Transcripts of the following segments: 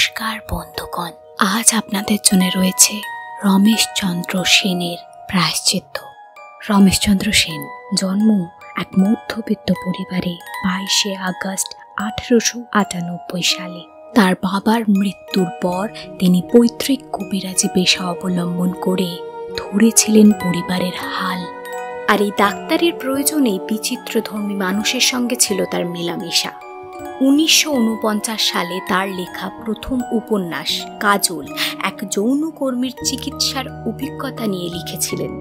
নমস্কার বন্ধুগণ, আজ আপনাদের জন্য রয়েছে রমেশচন্দ্র সেনের প্রায়শ্চিত্ত। রমেশচন্দ্র সেন জন্ম এক মধ্যবিত্ত পরিবারে 22শে আগস্ট 1898 সালে। তার বাবার মৃত্যুর পর তিনি পৈতৃক কবিরাজি পেশা অবলম্বন করে ধরেছিলেন পরিবারের হাল। আর এই ডাক্তারের প্রয়োজনে বিচিত্রধর্মী মানুষের সঙ্গে ছিল তার মেলামেশা। 1949 সালে তার লেখা প্রথম উপন্যাস কাজল এক যৌনকর্মীর চিকিৎসার অভিজ্ঞতা নিয়ে লিখেছিলেন।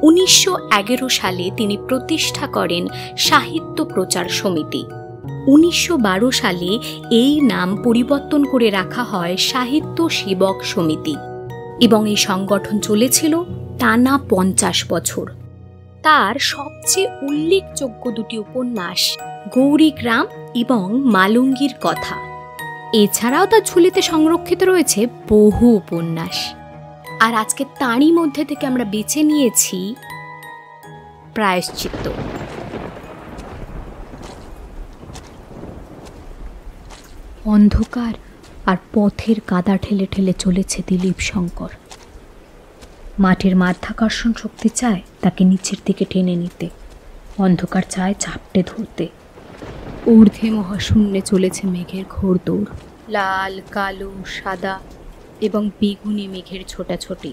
1911 সালে তিনি প্রতিষ্ঠা করেন সাহিত্য প্রচার সমিতি। 1912 সালে এই নাম পরিবর্তন করে রাখা হয় সাহিত্য সেবক সমিতি এবং এই সংগঠন চলেছিল টানা 50 বছর। তার সবচেয়ে উল্লেখযোগ্য দুটি উপন্যাস গৌরীগ্রাম এবং মালঙ্গীর কথা। এছাড়াও তার ঝুলিতে সংরক্ষিত রয়েছে বহু উপন্যাস। আর আজকে তারই মধ্যে থেকে আমরা বেছে নিয়েছি প্রায়শ্চিত্ত। অন্ধকার আর পথের কাদা ঠেলে ঠেলে চলেছে দিলীপ শঙ্কর। মাটির মাধ্যাকর্ষণ শক্তি চায় তাকে নিচের দিকে টেনে নিতে, অন্ধকার চায় চাপটে ধরতে। ঊর্ধ্বে মহাশূন্যে চলেছে মেঘের ঘোড়দৌড়, লাল কালো সাদা এবং বেগুনি মেঘের ছোটাছুটি।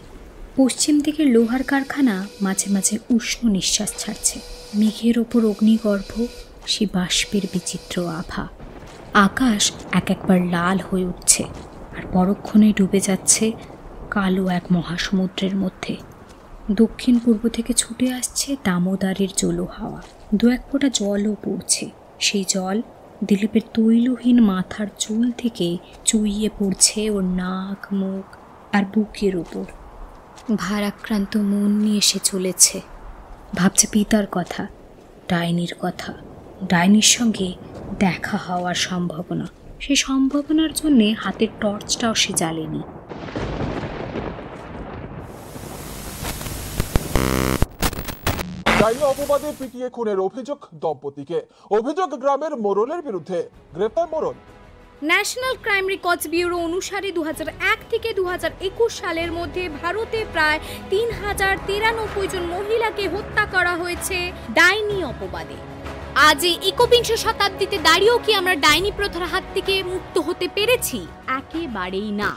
পশ্চিম দিকের লোহার কারখানা মাঝে মাঝে উষ্ণ নিঃশ্বাস ছাড়ছে। মেঘের ওপর অগ্নিগর্ভ, সে বাষ্পের বিচিত্র আভা। আকাশ এক একবার লাল হয়ে উঠছে আর পরক্ষণে ডুবে যাচ্ছে কালো এক মহাসমুদ্রের মধ্যে। দক্ষিণ পূর্ব থেকে ছুটে আসছে দামোদরের জলো হাওয়া। দু এক ফোঁটা জলও পড়ছে। সেই জল দিলীপের তৈলহীন মাথার চুল থেকে চুইয়ে পড়ছে ওর নাক, মুখ আর বুকের ওপর। ভারাক্রান্ত মন নিয়ে সে চলেছে, ভাবছে পিতার কথা, ডাইনির কথা, ডাইনির সঙ্গে দেখা হওয়ার সম্ভাবনা। সেই সম্ভাবনার জন্যে হাতের টর্চটাও সে জ্বালেনি। ডাইনি অপবাদে পিটিয়ে খুনের অভিযোগ দম্পতিকে। অভিযোগ গ্রামের মোড়লের বিরুদ্ধে। গ্রেফতার মোড়ল। ন্যাশনাল ক্রাইম রেকর্ডস ব্যুরো অনুসারে 2001 থেকে 2021 সালের মধ্যে ভারতে প্রায় 3093 জন মহিলাকে হত্যা করা হয়েছে ডাইনি অপবাদে। আজ এই 21 শতাব্দীতে দাঁড়িয়েও কি আমরা ডাইনি প্রথার হাত থেকে মুক্ত হতে পেরেছি? একেবারেই না।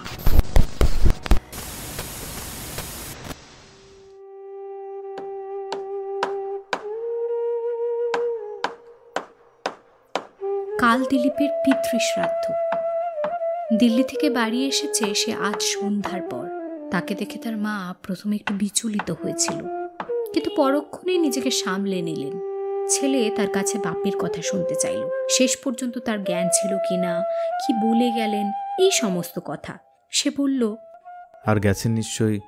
কাল দিলীপের পিতৃশ্রাদ্ধ। দিল্লি থেকে বাড়ি এসেছে সে আজ সন্ধ্যার পর। তাকে দেখে তার মা প্রথমে একটু বিচলিত হয়েছিল, কিন্তু পরক্ষণেই নিজেকে সামলে নিলেন। ছেলে তার কাছে বাপের কথা শুনতে চাইল। শেষ পর্যন্ত তার জ্ঞান ছিল কিনা, কি বলে গেলেন, এই সমস্ত কথা। সে বলল, আর গেছেন নিশ্চয়ই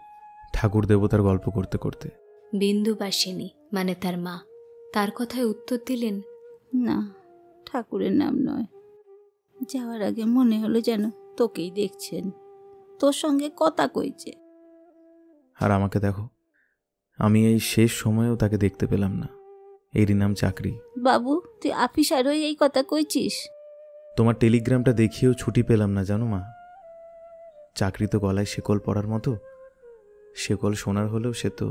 ঠাকুর দেবতার গল্প করতে করতে। বিন্দুবাসিনী মানে তার মা তার কথায় উত্তর দিলেন, না, ঠাকুরের নাম নয়। যাওয়ার আগে মনে হলো যেন তোকেই দেখছেন, তোর সঙ্গে কথা কইছে। আর আমাকে দেখো, আমি এই শেষ সময়েও তাকে দেখতে পেলাম না। এরই নাম চাকরি। বাবু, তুই অফিসার হয়ে এই কথা কইছিস? তোমার টেলিগ্রামটা দেখিয়েও ছুটি পেলাম না জানো মা। চাকরি তো গলায় শেকল পরার মতো, শেকল সোনার হলেও সে তো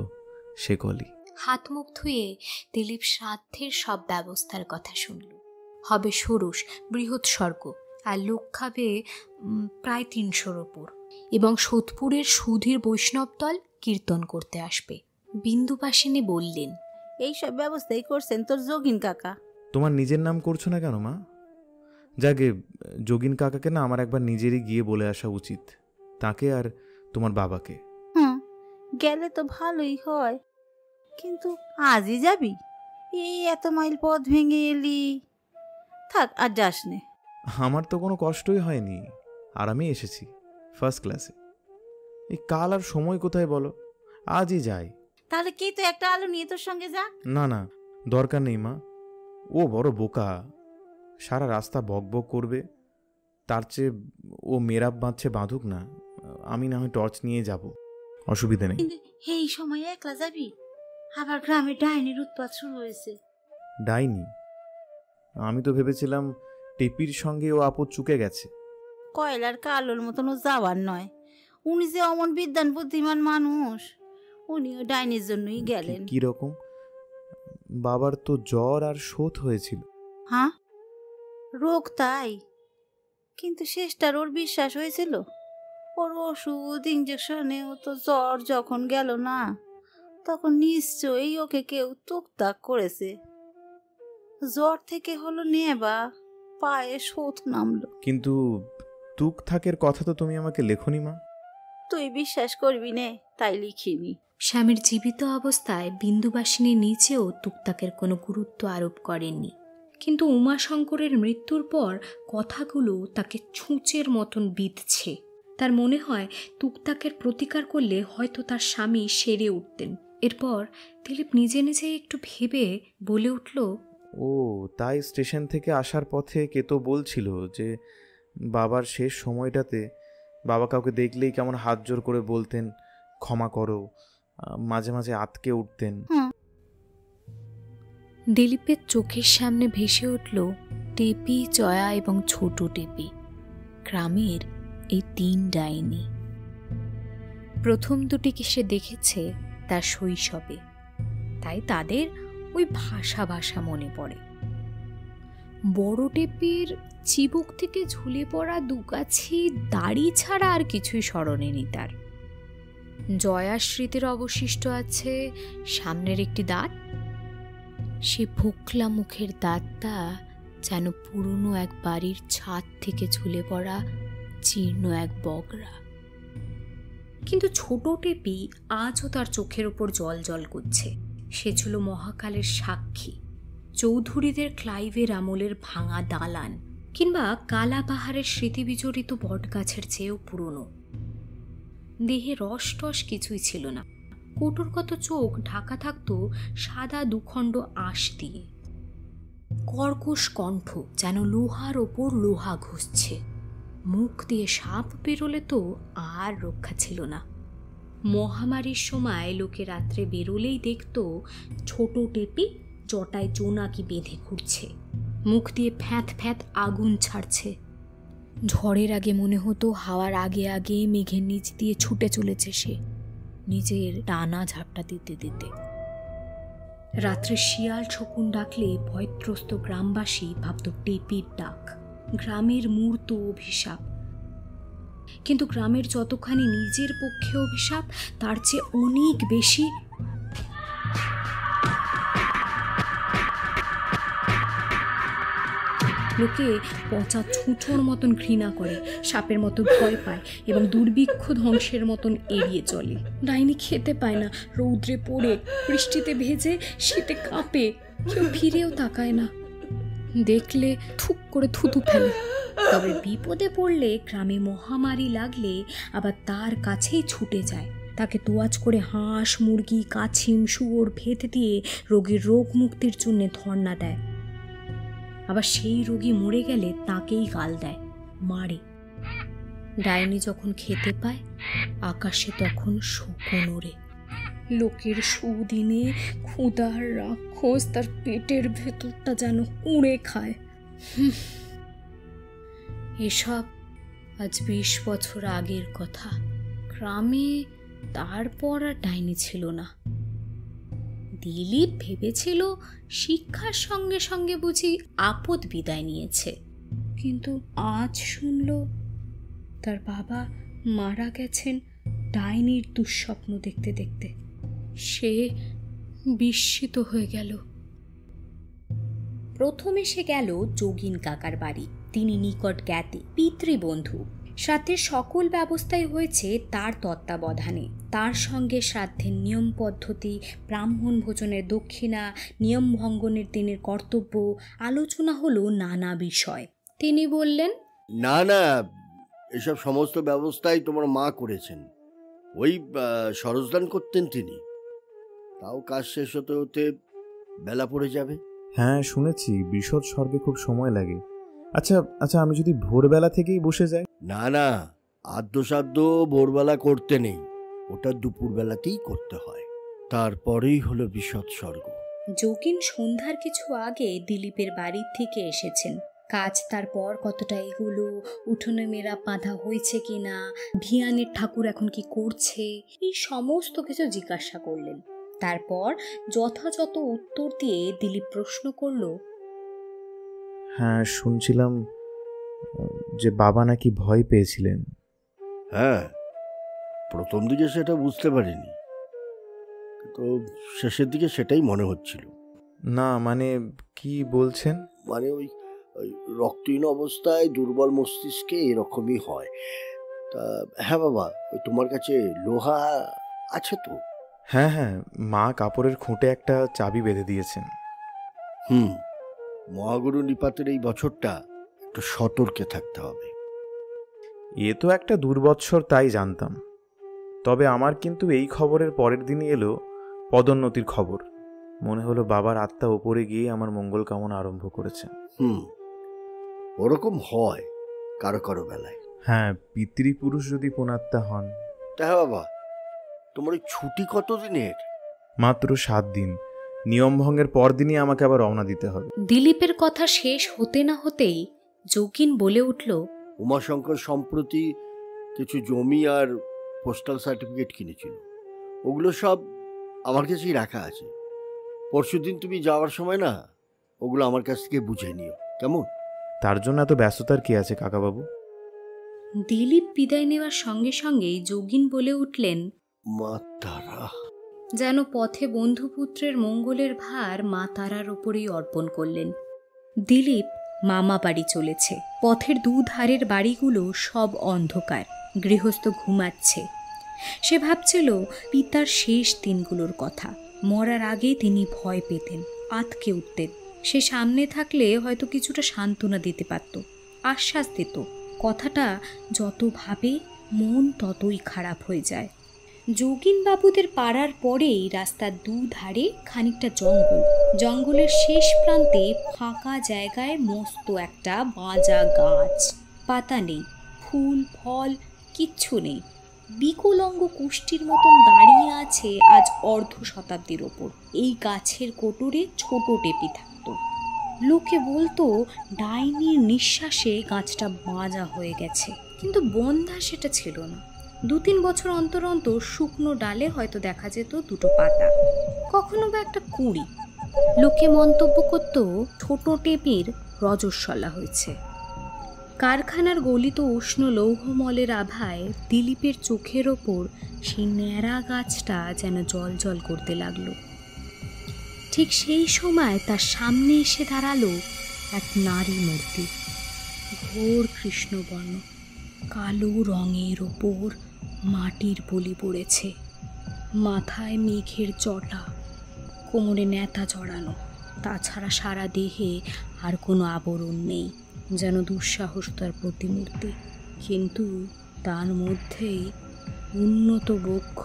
শেকলই। হাত মুখ ধুয়ে দিলীপ শ্রাদ্ধের সব ব্যবস্থার কথা শুনল। হবে ষোড়শ, বৃহৎ স্বর্গ, আর লোক খাবে প্রায় 300-র ওপর, এবং সোদপুরের সুধীর বৈষ্ণব দল কীর্তন করতে আসবে। বিন্দুবাসিনী বললেন, এই সব ব্যবস্থাই করছেন তোর যোগিন কাকা। তোমার নিজের নাম করছো না কেন মা? যাকে যোগিন কাকাকে না আমার একবার নিজেরই গিয়ে বলে আসা উচিত, তাকে আর তোমার বাবাকে। গেলে তো ভালোই হয়, কিন্তু আজই যাবি? এই এত মাইল পথ ভেঙে এলি, থাক আর যাস নে। আমার তো কোনো কষ্টই হয়নি, আর আমি এসেছি ফার্স্ট ক্লাসে। এই কাল আর সময় কোথায় বলো, আজই যাই। তাহলে কে তো একটা আলো নিয়ে তোর সঙ্গে যা। না না, দরকার নেই মা, ও বড় বোকা, সারা রাস্তা বক বক করবে। তার চেয়ে ও মেরাব বাঁধছে বাঁধুক না, আমি না হয় টর্চ নিয়ে যাব, অসুবিধা নেই। এই সময় একলা যাবি? আবার গ্রামে ডাইনির উৎপাত শুরু হয়েছে। ডাইনি? আমি তো ভেবেছিলাম টেপির সঙ্গে ও আপদ চুকে গেছে। কয়লার কালোর মতনও যাওয়ার নয়। উনি যে অমন বিদ্যান বুদ্ধিমান মানুষ, উনিও ডাইনির জন্যই গেলেন। কিরকম? বাবার তো জ্বর আর শোথ হয়েছিল। হ্যাঁ, রোগ তাই, কিন্তু শেষটার ওর বিশ্বাস হয়েছিল। ওর ওষুধ ইঞ্জেকশনেও তো জ্বর যখন গেল না, তখন নিশ্চয়ই ওকে কেউ তুকতাক করেছে। জ্বর থেকে হলো নেবা, পায়ে শোথ নামলো। কিন্তু তুক থাকের কথা তো তুমি আমাকে লেখনি মা। তুই বিশ্বাস করবি নে, তাই লিখিনি। স্বামীর জীবিত অবস্থায় বিন্দুবাসিনী নিজেও তুকতাকের কোনো গুরুত্ব আরোপ করেননি, কিন্তু উমাশঙ্করের মৃত্যুর পর কথাগুলো তাকে ছুঁচের মতন বিঁধছে। তার মনে হয় তুকতাকের প্রতিকার করলে হয়তো তার স্বামী সেরে উঠতেন। এরপর দিলীপ নিজে নিজে একটু ভেবে বলে উঠল, ও তাই স্টেশন থেকে আসার পথে কে তো বলছিল যে বাবার শেষ সময়টাতে বাবা কাউকে দেখলেই কেমন হাত জোর করে বলতেন ক্ষমা করো, মাঝে মাঝে আতকে উঠতেন। দিলীপের চোখের সামনে ভেসে উঠল টেপি, জয়া এবং ছোট টেপি, গ্রামের এই 3 ডাইনি। প্রথম দুটিকে সে দেখেছে তার শৈশবে, তাই তাদের ওই ভাষা ভাষা মনে পড়ে। বড় টেপির চিবুক থেকে ঝুলে পড়া দুগাছি দাড়ি ছাড়া আর কিছুই স্মরণে নেই তার। জয়া স্মৃতির অবশিষ্ট আছে সামনের একটি দাঁত। সে ভোকলা মুখের দাঁতটা যেন পুরনো এক বাড়ির ছাদ থেকে ঝুলে পড়া জীর্ণ এক বগরা। কিন্তু ছোট টেপি আজও তার চোখের ওপর জল জল করছে। সে ছিল মহাকালের সাক্ষী, চৌধুরীদের ক্লাইভের আমলের ভাঙা দালান, কিংবা কালা পাহাড়ের স্মৃতিবিজড়িত বটগাছের চেয়েও পুরনো। দেহে রস টস কিছুই ছিল না, কোটরকত চোখ ঢাকা থাকত সাদা দুখণ্ড আঁশ দিয়ে। কর্কশ কণ্ঠ যেন লোহার ওপর লোহা ঘষছে। মুখ দিয়ে সাপ বেরোলে তো আর রক্ষা ছিল না। মহামারীর সময় লোকে রাত্রে বেরোলেই দেখত ছোট টেপি জটায় জোনাকি বেঁধে ঘুরছে, মুখ দিয়ে ফ্যাঁত ফ্যাঁত আগুন ছাড়ছে। ঝড়ের আগে মনে হতো হাওয়ার আগে আগে মেঘের নিচ দিয়ে ছুটে চলেছে সে, নিজের টানা ঝাপটা দিতে দিতে। রাত্রে শিয়াল শকুন ডাকলে ভয়ত্রস্ত গ্রামবাসী ভাবত টেপির ডাক, গ্রামের মূর্ত অভিশাপ। কিন্তু গ্রামের যতখানি নিজের পক্ষে অভিশাপ, তার চেয়ে অনেক বেশি লোকে পচা ছুঁচোর মতন ঘৃণা করে, সাপের মতো ভয় পায় এবং দুর্ভিক্ষ ধ্বংসের মতন এড়িয়ে চলে। ডাইনি খেতে পায় না, রৌদ্রে পড়ে, বৃষ্টিতে ভেজে, শীতে কাঁপে, কেউ ফিরেও তাকায় না, দেখলে থুক করে থুতু ফেলে। তবে বিপদে পড়লে, গ্রামে মহামারী লাগলে আবার তার কাছেই ছুটে যায়। তাকে তোয়াজ করে হাঁস, মুরগি, কাছিম, শুয়োর ভেত দিয়ে রোগীর রোগ মুক্তির জন্য ধর্ণা দেয়। আবার সেই রোগী মরে গেলে তাকেই গাল দেয়, মারে। ডাইনি যখন খেতে পায়, আকাশে তখন শকুন ওড়ে। লোকের সুদিনে ক্ষুধার রাক্ষস তার পেটের ভেতরটা যেন উড়ে খায়। এসব আজ 20 বছর আগের কথা। গ্রামে তারপর আর ডাইনি ছিল না। দিলীপ ভেবেছিল শিক্ষার সঙ্গে সঙ্গে বুঝি আপদ বিদায় নিয়েছে, কিন্তু আজ শুনল তার বাবা মারা গেছেন ডাইনির দুঃস্বপ্ন দেখতে দেখতে। সে বিস্মিত হয়ে গেল। প্রথমে সে গেল যোগিন কাকার বাড়ি। তিনি নিকট জ্ঞাতি, পিতৃবন্ধু। শ্রাদ্ধের সকল ব্যবস্থাই হয়েছে তার তত্ত্বাবধানে। তার সঙ্গে শ্রাদ্ধের নিয়ম পদ্ধতি, ব্রাহ্মণ ভোজনের দক্ষিণা, নিয়ম ভঙ্গনের দিনের কর্তব্য আলোচনা হলো নানা বিষয়। তিনি বললেন, না না, এসব সমস্ত ব্যবস্থাই তোমার মা করেছেন। ওই সরজদান করতেন তিনি, তাও কাজ শেষ হতে হতে বেলা পড়ে যাবে। হ্যাঁ শুনেছি, বিশদ স্বর্গে খুব সময় লাগে। আচ্ছা আচ্ছা, আমি যদি ভোরবেলা থেকেই বসে যাই? না না, আদ্যসাধ্য ভোরবেলা করতে নেই, ওটা দুপুরবেলাতেই করতে হয়, তারপরেই হলো বিশদ স্বর্গ। যোগিন সন্ধ্যার কিছু আগে দিলীপের বাড়ির থেকে এসেছেন। কাজ তারপর কতটা এগুলো, উঠোনে মেয়েরা বাঁধা হয়েছে কিনা, ভিয়ানের ঠাকুর এখন কি করছে, এই সমস্ত কিছু জিজ্ঞাসা করলেন। তারপর যথাযথ উত্তর দিয়ে দিলীপ প্রশ্ন করল, হ্যাঁ, শুনছিলাম যে বাবা নাকি ভয় পেয়েছিলেন। হ্যাঁ, প্রথম দিকে সেটা বুঝতে পারিনি, তো শেষের দিকে সেটাই মনে হচ্ছিল। না মানে কি বলছেন? মানে ওই রক্তহীন অবস্থায় দুর্বল মস্তিষ্কে এরকমই হয়। তা হ্যাঁ বাবা, ওই তোমার কাছে লোহা আছে তো? হ্যাঁ হ্যাঁ, মা কাপড়ের খুঁটে একটা চাবি বেঁধে দিয়েছেন। মহাগুরু নিপাতের এই বছরটা একটু সতর্কে থাকতে হবে। এ তো একটা দুর্বৎসর, তাই জানতাম। তবে আমার কিন্তু এই খবরের পরের দিনই এলো পদোন্নতির খবর। মনে হলো বাবার আত্মা ওপরে গিয়ে আমার মঙ্গল কামনা আরম্ভ করেছে। ওরকম হয় কারো কারো বেলায়। হ্যাঁ, পিতৃপুরুষ যদি পুণাত্মা হন। তা হ্যাঁ বাবা, তোমার ওই ছুটি কতদিনের? মাত্র 7 দিন। নিয়ম ভঙ্গের পর দিনই আমাকে আবার রওনা দিতে হবে। দিলীপের কথা শেষ হতে না হতেই যোগিন বলে উঠল, উমাশঙ্কর সম্প্রতি কিছু জমি আর পোস্টাল সার্টিফিকেট কিনেছিল, ওগুলো সব আমার কাছেই রাখা আছে। পরশুদিন তুমি যাওয়ার সময় না ওগুলো আমার কাছ থেকে বুঝে নিও, কেমন? তার জন্য এত ব্যস্ততার কি আছে কাকাবাবু? দিলীপ বিদায় নেওয়ার সঙ্গে সঙ্গেই যোগিন বলে উঠলেন, মা তারা। যেন পথে বন্ধুপুত্রের মঙ্গলের ভার মা তারার ওপরেই অর্পণ করলেন। দিলীপ মামা বাড়ি চলেছে। পথের দুধারের বাড়িগুলো সব অন্ধকার, গৃহস্থ ঘুমাচ্ছে। সে ভাবছিল পিতার শেষ দিনগুলোর কথা। মরার আগে তিনি ভয় পেতেন, আতকে উঠতেন। সে সামনে থাকলে হয়তো কিছুটা সান্ত্বনা দিতে পারত, আশ্বাস দিত। কথাটা যত ভাবে মন ততই খারাপ হয়ে যায়। যোগিনবাবুদের পাড়ার পরেই রাস্তার দুধারে খানিকটা জঙ্গল। জঙ্গলের শেষ প্রান্তে ফাঁকা জায়গায় মস্ত একটা বাঁজা গাছ। পাতা নেই, ফুল ফল কিচ্ছু নেই। বিকলাঙ্গ কুষ্টির মতন দাঁড়িয়ে আছে আজ অর্ধ শতাব্দীর ওপর। এই গাছের কোটরে ছোট টেপি থাকত। লোকে বলতো ডাইনির নিঃশ্বাসে গাছটা বাঁজা হয়ে গেছে, কিন্তু বন্ধা সেটা ছিল না। 2-3 বছর অন্তর অন্তর শুকনো ডালে হয়তো দেখা যেত দুটো পাতা, কখনো বা একটা কুঁড়ি। লোকে মন্তব্য করত ছোট টেপির রজস্বলা হয়েছে। কারখানার গলিত উষ্ণ লৌহমলের আভায় দিলীপের চোখের ওপর সেই ন্যাড়া গাছটা যেন জল করতে লাগলো। ঠিক সেই সময় তার সামনে এসে দাঁড়ালো এক নারী মূর্তি, ঘোর কৃষ্ণবর্ণ, কালো রঙের ওপর মাটির বলি পড়েছে। মাথায় মেঘের জটা, কোমরে নেতা জড়ানো, তাছাড়া সারা দেহে আর কোনো আবরণ নেই, যেন দুঃসাহসতার প্রতিমূর্তি। কিন্তু তার মধ্যেই উন্নত বক্ষ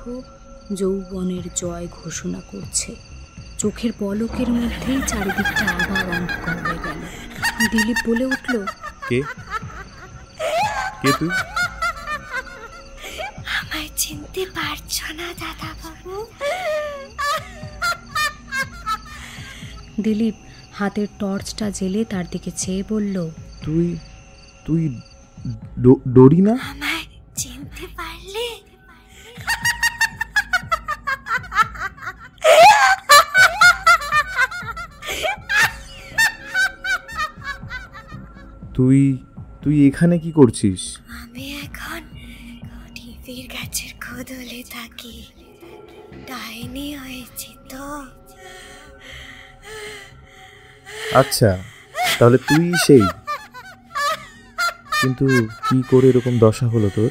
যৌবনের জয় ঘোষণা করছে। চোখের পলকের মধ্যেই চারিদিকটা আবার অন্ধকার হয়ে গেল। দিলীপ বলে উঠল, কে কে তুই? আমায় চিনতে পারছো না দাদা বাবু? দিলীপ হাতের টর্চটা জেলে তার দিকে চেয়ে বলল, তুই তুই ডরি না? আমায় চিনতে পারলে? তুই এখানে কি করছিস? আমি এখন টিভির গাছের কোদলে থাকি, ডাইনি হয়েছি তো। আচ্ছা, তাহলে তুই সেই। কিন্তু কি করে এরকম দশা হলো তোর?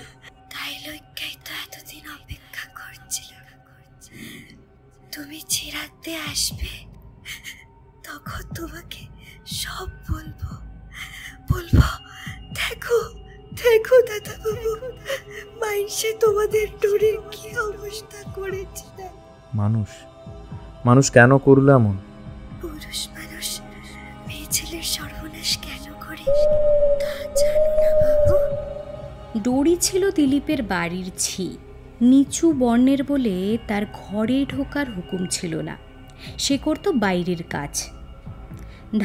তাই লক্ষ্যেই তো এতদিন অপেক্ষা করছিলাম। তুমি চিরাতে আসবে, তখন তোমাকে সব বলবো। দেখো দাদা বাবু, মাইনসে তোমাদের টুরির কি অবস্থা করেছে। মানুষ কেন করলো এমন? পুরুষ মানুষ মেয়ে ছেলের সর্বনাশ কেন করে তা জানো না বাবু? ডোরি ছিল দিলীপের বাড়ির ঝি। নিচু বর্ণের বলে তার ঘরে ঢোকার হুকুম ছিল না, সে করত বাইরের কাজ।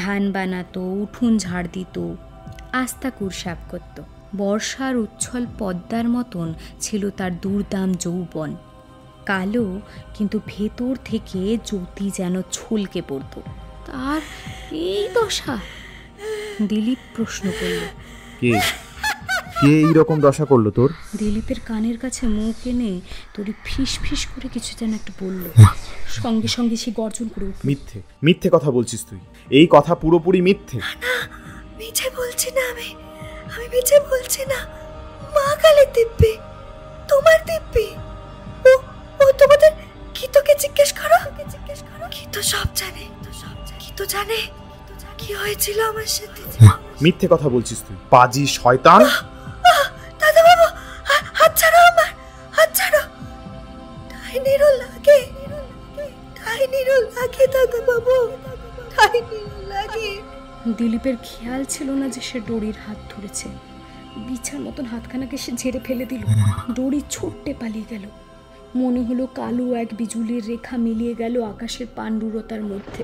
ধান বানাতো, উঠোন ঝাড় দিত, আস্তা কুরসাপ করত। বর্ষার উচ্ছল পদ্মার মতন ছিল তার দুর্দাম যৌবন, কালো কিন্তু ভেতর থেকে জ্যোতি যেন ছলকে পড়ত। তার এই দশা? দিলীপ প্রশ্ন করল। কে কে এইরকম দশা করলো তোর? দিলীপের কানের কাছে মুখ এনে তোরি ফিস ফিস করে কিছু যেন একটা বলল, সঙ্গে সঙ্গে সে গর্জন করে উঠল। মিথ্যে মিথ্যে কথা বলছিস তুই, এই কথা পুরোপুরি মিথ্যে। মিছে বলছি না, আমি মিছে বলছি না। মা কালে দিব্যি, তোমার দিব্যি। ও তোমাদের কি তোকে জিজ্ঞেস করো, কি তো সব জানে, কি তো জানে কি হয়েছিল আমার সাথে। মিথ্যে কথা বলছিস তুই, পাজি শয়তান। দাদা বাবু, হাত ছাড়ো আমার, হাত ছাড়ো। ডাইনিরও লাগে দাদা বাবু, ডাইনিরও লাগে। দিলীপের খেয়াল ছিল না যে সে ডোরির হাত ধরেছে। বিছার মতন হাতখানাকে সে ঝেড়ে ফেলে দিল। ডোরি ছুটতে পালিয়ে গেল। মনে হলো কালো এক বিজুলির রেখা মিলিয়ে গেল আকাশের পাণ্ডুরতার মধ্যে।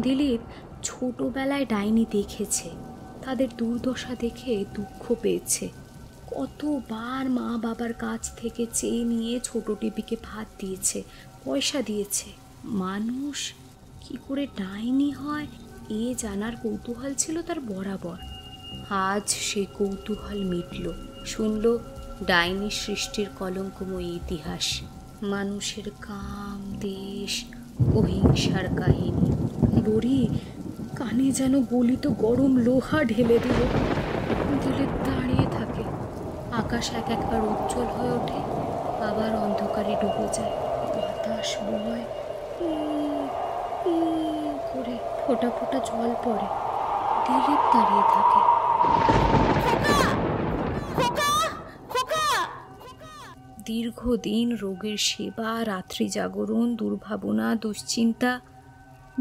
দিলীপ ছোটবেলায় ডাইনি দেখেছে, তাদের দুর্দশা দেখে দুঃখ পেয়েছে। কতবার মা বাবার কাছ থেকে চেয়ে নিয়ে ছোট টিপিকে ভাত দিয়েছে, পয়সা দিয়েছে। মানুষ কি করে ডাইনি হয় এ জানার কৌতূহল ছিল তার বরাবর। আজ সে কৌতূহল মিটল, শুনল ডাইনি সৃষ্টির কলঙ্কময় ইতিহাস, মানুষের কাম, দেশ ও হিংসার কাহিনী। ডোরি কানে যেন গলিত গরম লোহা ঢেলে দিল। দিলীপ দাঁড়িয়ে থাকে। আকাশ একবার উজ্জ্বল হয়ে ওঠে, আবার অন্ধকারে ডুবে যায়। বাতাস বয় করে, ফোঁটা ফোঁটা জল পড়ে। দিলীপ দাঁড়িয়ে থাকে। দীর্ঘদিন রোগের সেবা, রাত্রি জাগরণ, দুর্ভাবনা, দুশ্চিন্তা,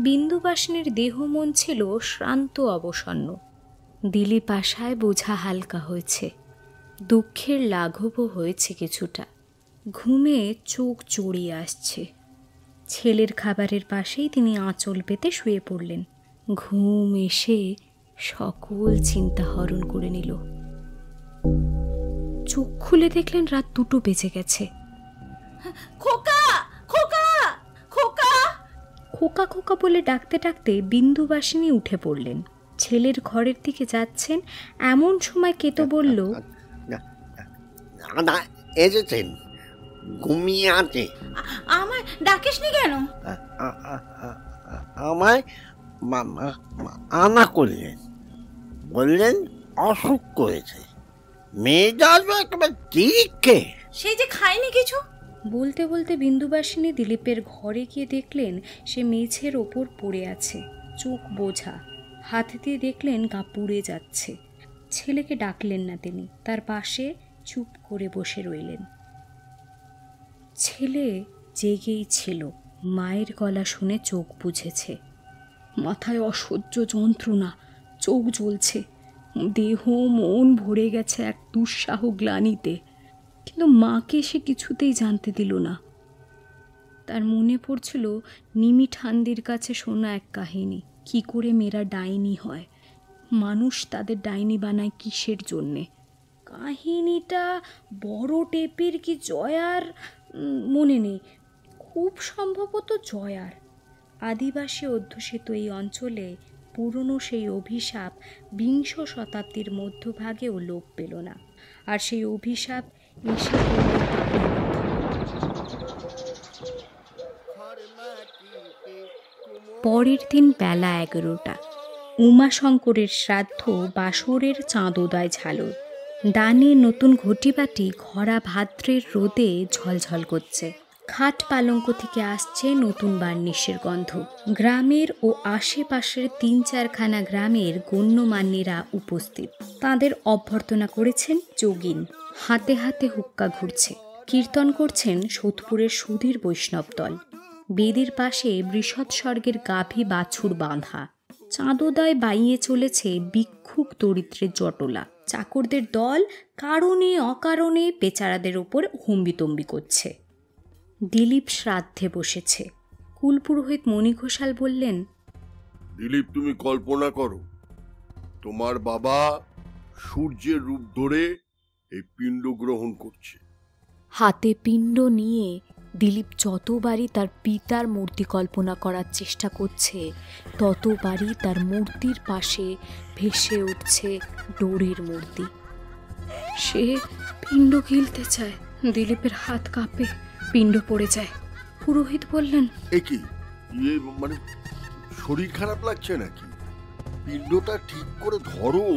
বিন্দুবাসিনীর দেহ মন ছিল শ্রান্ত অবসন্ন। দিলীপ আশায় বোঝা হালকা হয়েছে, দুঃখের লাঘবও হয়েছে কিছুটা। ঘুমে চোখ জড়িয়ে আসছে। ছেলের খাবারের পাশেই তিনি আঁচল পেতে শুয়ে পড়লেন। ঘুম এসে সকল চিন্তা হরণ করে নিল। চোখ খুলে দেখলেন রাত 2 বেজে গেছে। খোকা খোকা খোকা খোকা খোকা বলে ডাকতে ডাকতে বিন্দুবাসিনী উঠে পড়লেন। ছেলের ঘরের দিকে যাচ্ছেন এমন সময় কেতো বলল, দাদা এসেছেন, ঘুমিয়ে আছে। আমায় ডাকিসনি কেন? আমায় আনা করলেন, বললেন অসুখ করেছে, মেয়ে আসবে একেবারে দিকে। সেই যে খায়নি কিছু। বলতে বলতে বিন্দুবাসিনী দিলীপের ঘরে গিয়ে দেখলেন সে মেঝের ওপর পড়ে আছে, চোখ বোঝা। হাত দিয়ে দেখলেন গা পুড়ে যাচ্ছে। ছেলেকে ডাকলেন না তিনি, তার পাশে চুপ করে বসে রইলেন। ছেলে জেগেই ছিল, মায়ের গলা শুনে চোখ বুঝেছে। মাথায় অসহ্য যন্ত্রণা, চোখ জ্বলছে, দেহ মন ভরে গেছে এক দুঃসাহ গ্লানিতে। কিন্তু মাকে সে কিছুতেই জানতে দিল না। তার মনে পড়ছিল নিমি ঠান্দির কাছে শোনা এক কাহিনী, কি করে মেয়েরা ডাইনি হয়, মানুষ তাদের ডাইনি বানায় কিসের জন্যে। কাহিনীটা বড় টেপের কি জয়ার মনে নেই, খুব সম্ভবত জয়ার। আদিবাসী অধ্যুষিত এই অঞ্চলে পুরনো সেই অভিশাপ 20 শতাব্দীর মধ্যভাগেও লোপ পেল না। আর সেই অভিশাপ এসে পরের দিন বেলা 11টা। উমাশঙ্করের শ্রাদ্ধ বাসরের চাঁদোদায় ঝালর। ডানে নতুন ঘটিবাটি খরা ভাদ্রের রোদে ঝলঝল করছে। খাট পালঙ্ক থেকে আসছে নতুন বার্নিশের গন্ধ। গ্রামের ও আশেপাশের 3-4খানা গ্রামের গণ্যমান্যেরা উপস্থিত। তাদের অভ্যর্থনা করেছেন যোগিন। হাতে হাতে হুক্কা ঘুরছে। কীর্তন করছেন সোদপুরের সুধীর বৈষ্ণব দল। বেদির পাশে বৃষৎ স্বর্গের গাভী বাছুর বাঁধা। চাঁদোদায় বাইয়ে চলেছে ভিক্ষুক দরিদ্রের জটলা। চাকরদের দল কারণে অকারণে বেচারাদের ওপর হম্বিতম্বি করছে। দিলীপ শ্রাদ্ধে বসেছে। কুলপুরোহিত মণি ঘোষাল বললেন, দিলীপ, তুমি কল্পনা করো তোমার বাবা সূর্যের রূপ ধরে এই পিণ্ড গ্রহণ করছে। হাতে পিণ্ড নিয়ে দিলীপ যতবারই তার পিতার মূর্তি কল্পনা করার চেষ্টা করছে, ততবারই তার মূর্তির পাশে ভেসে উঠছে ডোরির মূর্তি। সে পিণ্ড গিলতে চায়, দিলীপের হাত কাঁপে, পিণ্ড পড়ে যায়। পুরোহিত বললেন, এ কি, মানে শরীর খারাপ লাগছে নাকি? পিণ্ডটা ঠিক করে ধরো।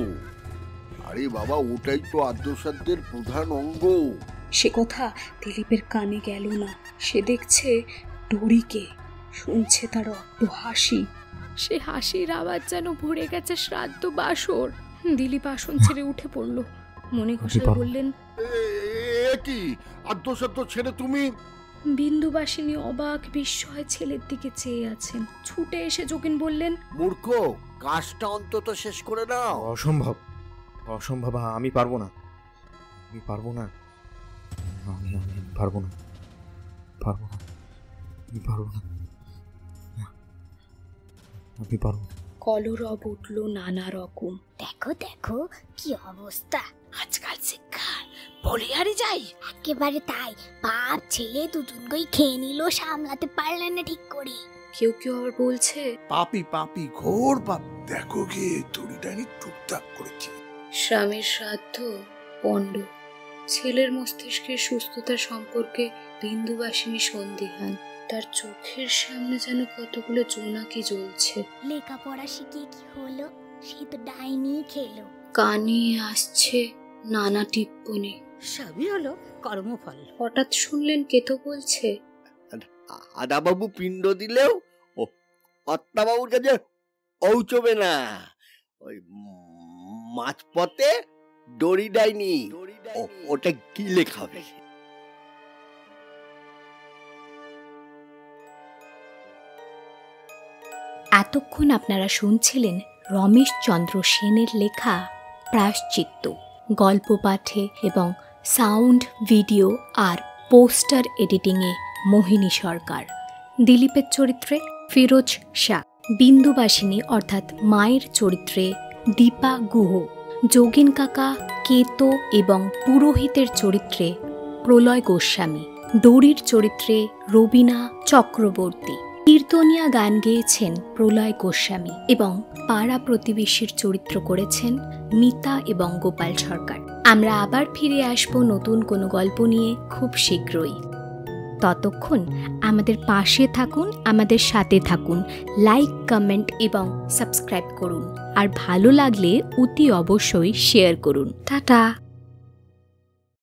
আরে বাবা, ওটাই তো আদ্যসাধ্যের প্রধান অঙ্গ। সে কথা দিলীপের কানে গেল না। সে দেখছে ডোরিকে, শুনছে তার রক্ত হাসি। সে হাসির আওয়াজ যেন ভরে গেছে শ্রাদ্ধ বাসর। দিলীপ আসন ছেড়ে উঠে পড়ল। মনে ঘোষাল বললেন, কি আদ্যসাধ্য ছেড়ে তুমি? বিন্দুবাসিনী অবাক বিস্ময় ছেলের দিকে চেয়ে আছেন। ছুটে এসে যোগিন বললেন, মূর্খ, কাজটা অন্তত শেষ করে নাও। অসম্ভব, অসম্ভব, আমি পারবো না, আমি পারবো না, আমি পারবো না, পারবো না, আমি পারবো না, আমি পারবো না। কলরব উঠল নানা রকম। দেখো দেখো কি অবস্থা, আজকাল শিক্ষা বলে আরে যাই। একেবারে তাই, বাপ ছেলে দুজনকেই খেয়ে নিল, সামলাতে পারলেন না ঠিক করে। কেউ কেউ আবার বলছে, পাপি পাপি, ঘোর পাপ। দেখো গিয়ে দড়িটানি টুকটাক করেছে। স্বামীর শ্রাদ্ধ পণ্ড। ছেলের মস্তিষ্কের সুস্থতা সম্পর্কে বিন্দুবাসিনী সন্দিহান। তার চোখের সামনে যেন কতগুলো জোনাকি জ্বলছে। লেখাপড়া শিখে কি হলো, সে তো ডাইনি খেলো। কানে আসছে নানা টিপ্পনি। সবই হলো কর্মফল। হঠাৎ শুনলেন কেতো বলছে, আদাবাবু পিণ্ড দিলেও অত্তাবাবুর কাছে পৌঁছবে না। ওই মাঝপথে দড়ি ডাইনি, ওটা গিলে খাবে। এতক্ষণ আপনারা শুনছিলেন রমেশচন্দ্র সেনের লেখা প্রায়শ্চিত্ত। গল্প পাঠে এবং সাউন্ড, ভিডিও আর পোস্টার এডিটিংয়ে মোহিনী সরকার। দিলীপের চরিত্রে ফিরোজ শাহ, বিন্দুবাসিনী অর্থাৎ মায়ের চরিত্রে দীপা গুহ, যোগিন কাকা, কেতো এবং পুরোহিতের চরিত্রে প্রলয় গোস্বামী, ডোরির চরিত্রে রবিনা চক্রবর্তী। কীর্তনিয়া গান গেয়েছেন প্রলয় গোস্বামী এবং পাড়া প্রতিবেশীর চরিত্র করেছেন মিতা এবং গোপাল সরকার। আমরা আবার ফিরে আসব নতুন কোনো গল্প নিয়ে খুব শীঘ্রই। ততক্ষণ আমাদের পাশে থাকুন, আমাদের সাথে থাকুন, লাইক, কমেন্ট এবং সাবস্ক্রাইব করুন। আর ভালো লাগলে অতি অবশ্যই শেয়ার করুন। টাটা।